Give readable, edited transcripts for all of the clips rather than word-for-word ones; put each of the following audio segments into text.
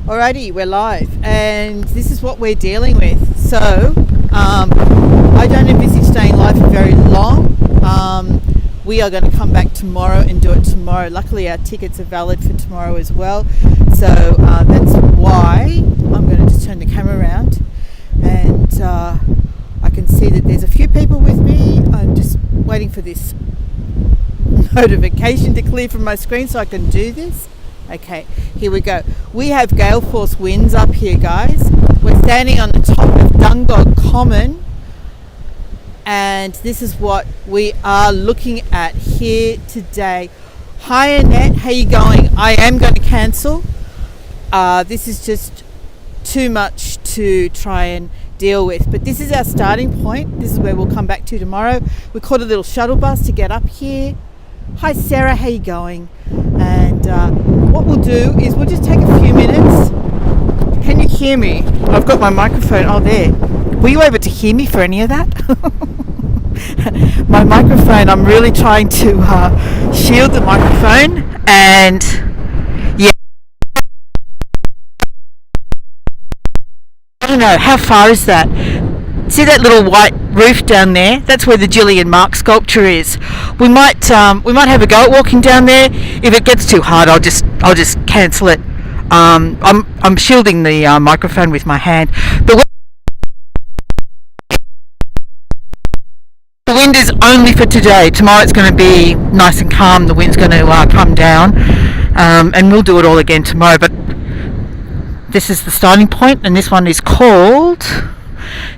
Alrighty, we're live, and this is what we're dealing with. So, I don't envisage staying live for very long. We are going to come back tomorrow and do it tomorrow. Luckily, our tickets are valid for tomorrow as well. So that's why I'm going to just turn the camera around, and I can see that there's a few people with me. I'm just waiting for this notification to clear from my screen so I can do this. Okay, here we go. We have gale force winds up here, guys. We're standing on the top of Dungog Common, and this is what we are looking at here today. Hi Annette, how you going? I am going to cancel. This is just too much to try and deal with, but this is our starting point. This is where we'll come back to tomorrow. We caught a little shuttle bus to get up here. Hi Sarah, how you going? And what we'll do is we'll just take a few minutes. Can you hear me? I've got my microphone. Oh, there. Were you able to hear me for any of that? My microphone, I'm really trying to shield the microphone, and yeah. I don't know, how far is that? See that little white roof down there? That's where the Gillian Mark sculpture is. We might have a go at walking down there. If it gets too hard, I'll just cancel it. I'm shielding the microphone with my hand. The wind is only for today. Tomorrow it's going to be nice and calm. The wind's going to come down, and we'll do it all again tomorrow. But this is the starting point, and this one is called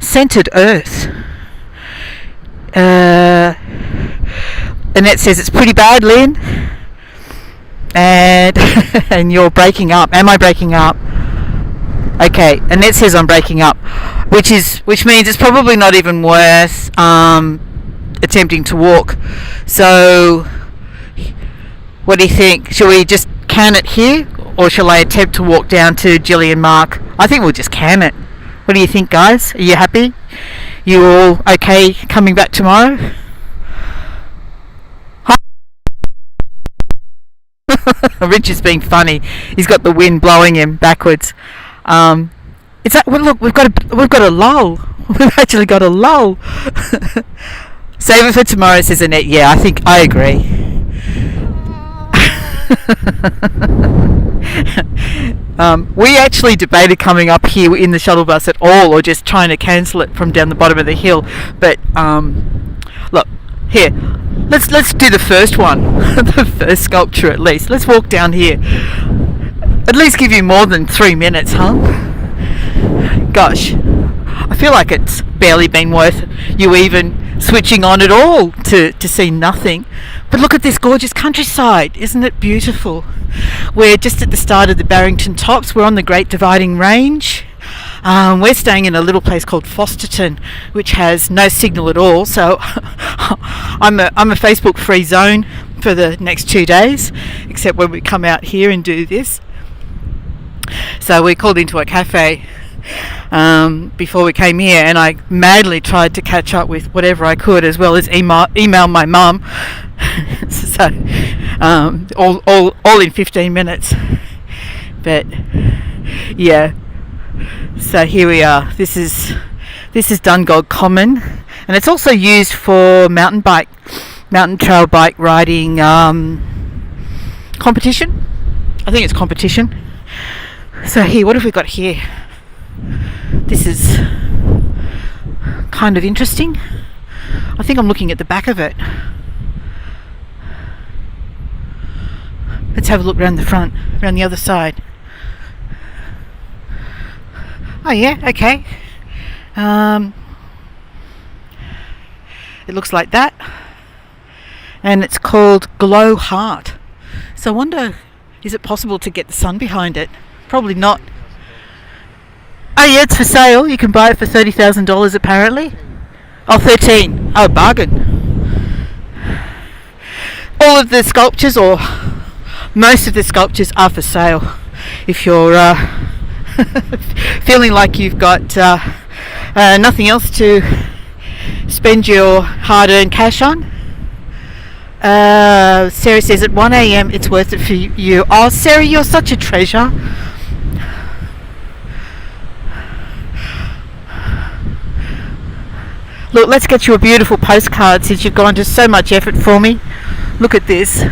Centered Earth. Annette says it's pretty bad, Lynn, and and you're breaking up. Am I breaking up? Okay, Annette says I'm breaking up, which means it's probably not even worth attempting to walk. So what do you think? Shall we just can it here, or shall I attempt to walk down to Gillian Mark? I think we'll just can it. What do you think, guys? Are you happy? You all okay coming back tomorrow? Rich is being funny. He's got the wind blowing him backwards. It's that. Well, look, we've got a lull. We've actually got a lull. Save it for tomorrow, says Annette. Yeah, I think I agree. We actually debated coming up here in the shuttle bus at all, or just trying to cancel it from down the bottom of the hill. But look here, let's do the first one, the first sculpture at least. Let's walk down here. At least give you more than 3 minutes, huh? Gosh, I feel like it's barely been worth you even switching on at all to see nothing. But look at this gorgeous countryside. Isn't it beautiful? We're just at the start of the Barrington Tops. We're on the Great Dividing Range. We're staying in a little place called Fosterton, which has no signal at all. So I'm a Facebook free zone for the next 2 days, except when we come out here and do this. So we called into a cafe before we came here, and I madly tried to catch up with whatever I could, as well as email my mum. So all in 15 minutes. But yeah, so here we are. This is Dungog Common, and it's also used for mountain trail bike riding competition. I think it's competition. So here, what have we got here? This is kind of interesting. I think I'm looking at the back of it. Let's have a look around the front, around the other side. Oh yeah, okay. It looks like that. And it's called Glow Heart. So I wonder, is it possible to get the sun behind it? Probably not. Oh yeah, it's for sale. You can buy it for $30,000 apparently. Oh, 13. Oh, bargain. All of the sculptures, or most of the sculptures, are for sale. If you're feeling like you've got nothing else to spend your hard-earned cash on. Sarah says at 1 a.m. it's worth it for you. Oh, Sarah, you're such a treasure. Look, let's get you a beautiful postcard since you've gone to so much effort for me. Look at this.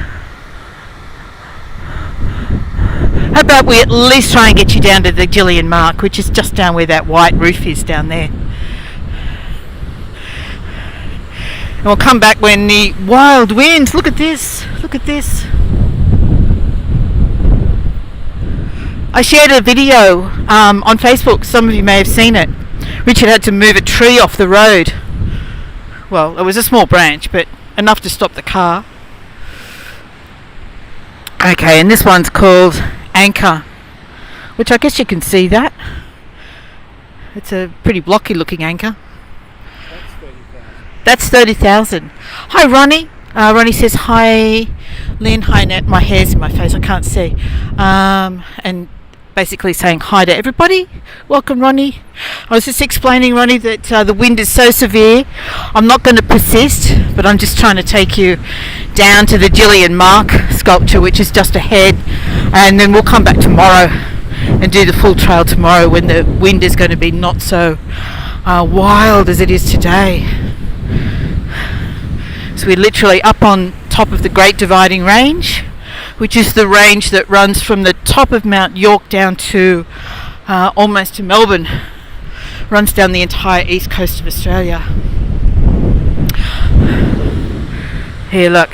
How about we at least try and get you down to the Gillian Mark, which is just down where that white roof is down there. And we'll come back when the wild winds, look at this, look at this. I shared a video on Facebook, some of you may have seen it. Richard had to move a tree off the road. Well, it was a small branch, but enough to stop the car. Okay, and this one's called Anchor, which I guess you can see that. It's a pretty blocky looking anchor. That's 30,000. Hi Ronnie. Ronnie says hi Lynn, hi Nat. My hair's in my face, I can't see. And basically saying hi to everybody. Welcome Ronnie. I was just explaining Ronnie that the wind is so severe. I'm not going to persist, but I'm just trying to take you down to the Gillian Mark sculpture, which is just ahead, and then we'll come back tomorrow and do the full trail tomorrow when the wind is going to be not so wild as it is today. So we're literally up on top of the Great Dividing Range, which is the range that runs from the top of Mount York down to almost to Melbourne. Runs down the entire east coast of Australia. Here, look.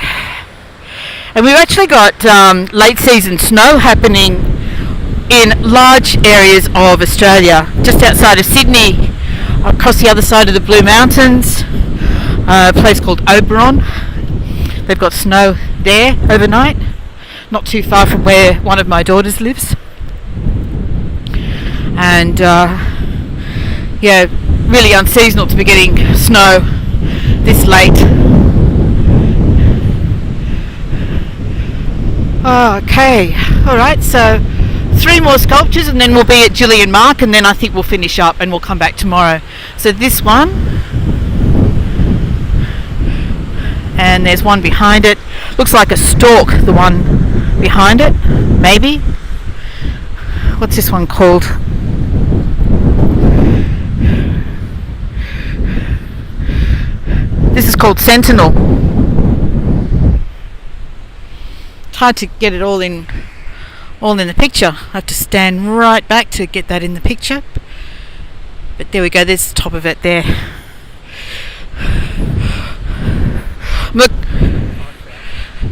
And we've actually got late season snow happening in large areas of Australia, just outside of Sydney, across the other side of the Blue Mountains, a place called Oberon. They've got snow there overnight, not too far from where one of my daughters lives. And yeah, really unseasonal to be getting snow this late. Okay, alright, so 3 more sculptures and then we'll be at Gillian Mark, and then I think we'll finish up and we'll come back tomorrow. So this one, and there's one behind it. Looks like a stork, the one behind it, maybe. What's this one called? This is called Sentinel. It's hard to get it all in the picture. I have to stand right back to get that in the picture. But there we go, there's the top of it there. Look.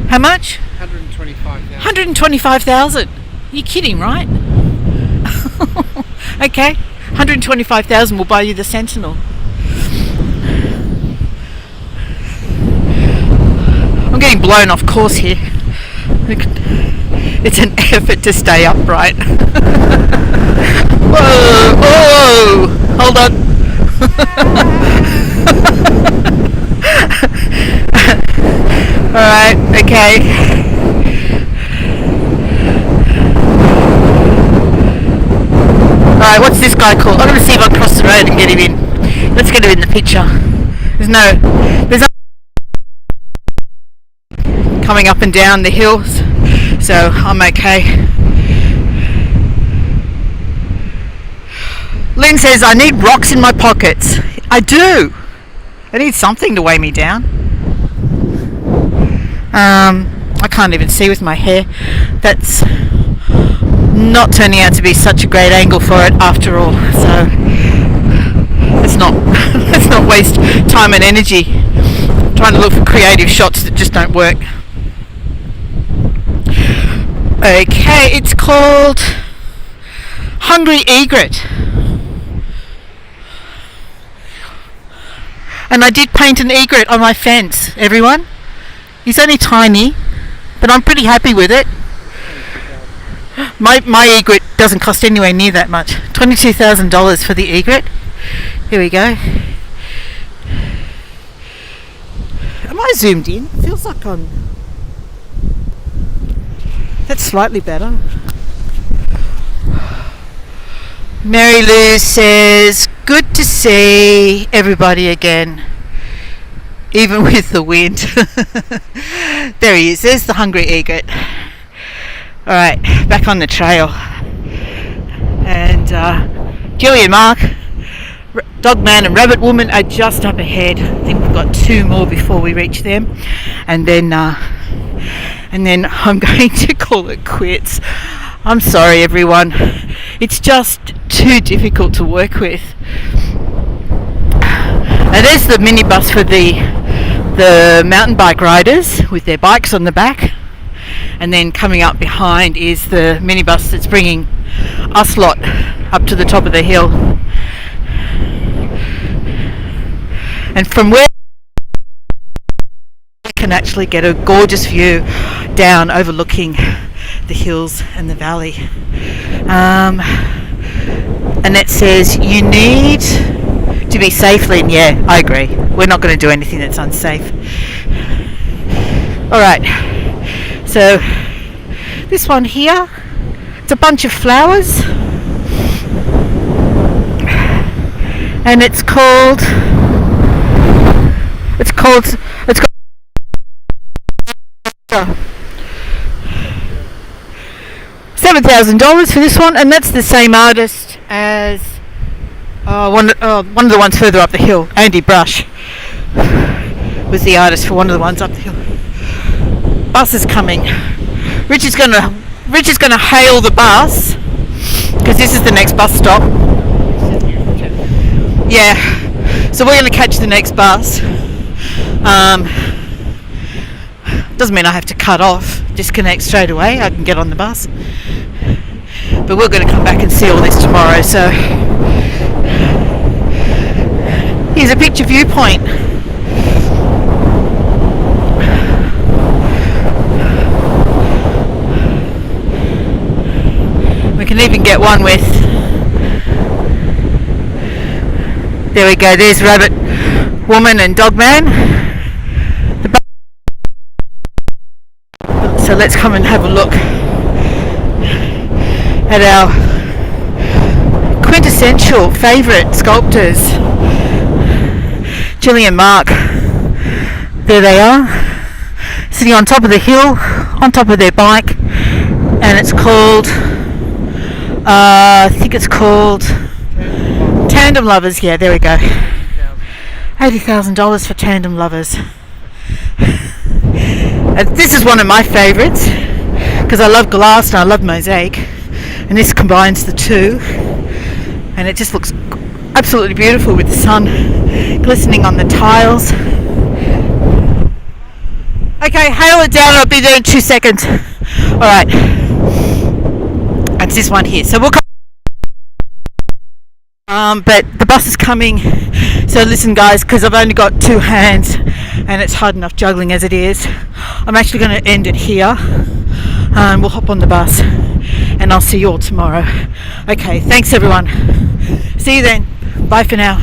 How much? 125,000. 125,000. You're kidding, right? Okay, 125,000 will buy you the Sentinel. I'm getting blown off course here. It's an effort to stay upright. Whoa! Whoa! Hold on. Alright, okay. Alright, what's this guy called? I'm going to see if I can cross the road and get him in. Let's get him in the picture. There's coming up and down the hills, so I'm okay. Lynn says, I need rocks in my pockets. I do. I need something to weigh me down. I can't even see with my hair. That's not turning out to be such a great angle for it after all, so let's not waste time and energy trying to look for creative shots that just don't work. Okay, it's called Hungry Egret. And I did paint an egret on my fence, everyone. He's only tiny, but I'm pretty happy with it. My egret doesn't cost anywhere near that much. $22,000 for the egret. Here we go. Am I zoomed in? Feels like I'm... That's slightly better. Mary Lou says, good to see everybody again, even with the wind. There he is, there's the hungry egret. Alright, back on the trail. And Gillian Mark, Dogman and Rabbit Woman are just up ahead. I think we've got 2 more before we reach them, and then I'm going to call it quits. I'm sorry, everyone. It's just too difficult to work with. Now there's the minibus for the mountain bike riders with their bikes on the back, and then coming up behind is the minibus that's bringing us lot up to the top of the hill. And from where you can actually get a gorgeous view down overlooking the hills and the valley. And it says you need to be safely, and yeah, I agree. We're not going to do anything that's unsafe. Alright, so this one here, it's a bunch of flowers, and it's called $7,000 for this one, and that's the same artist as one of the ones further up the hill. Andy Brush was the artist for one of the ones up the hill. Bus is coming. Rich is gonna hail the bus because this is the next bus stop. Yeah, so we're gonna catch the next bus. Doesn't mean I have to cut off, disconnect straight away. I can get on the bus. But we're going to come back and see all this tomorrow. So here's a picture viewpoint. We can even get one with, there we go, there's Rabbit Woman and Dogman. So let's come and have a look at our quintessential favourite sculptors, Jillian and Mark. There they are, sitting on top of the hill, on top of their bike, and it's called, I think it's called Tandem Lovers. Yeah, there we go. $80,000 for Tandem Lovers. This is one of my favourites because I love glass and I love mosaic, and this combines the two, and it just looks absolutely beautiful with the sun glistening on the tiles. Okay, hail it down, I'll be there in 2 seconds. Alright, that's this one here. So we'll come, but the bus is coming, so listen guys, because I've only got 2 hands and it's hard enough juggling as it is. I'm actually going to end it here, and we'll hop on the bus and I'll see you all tomorrow. Okay, thanks everyone. See you then. Bye for now.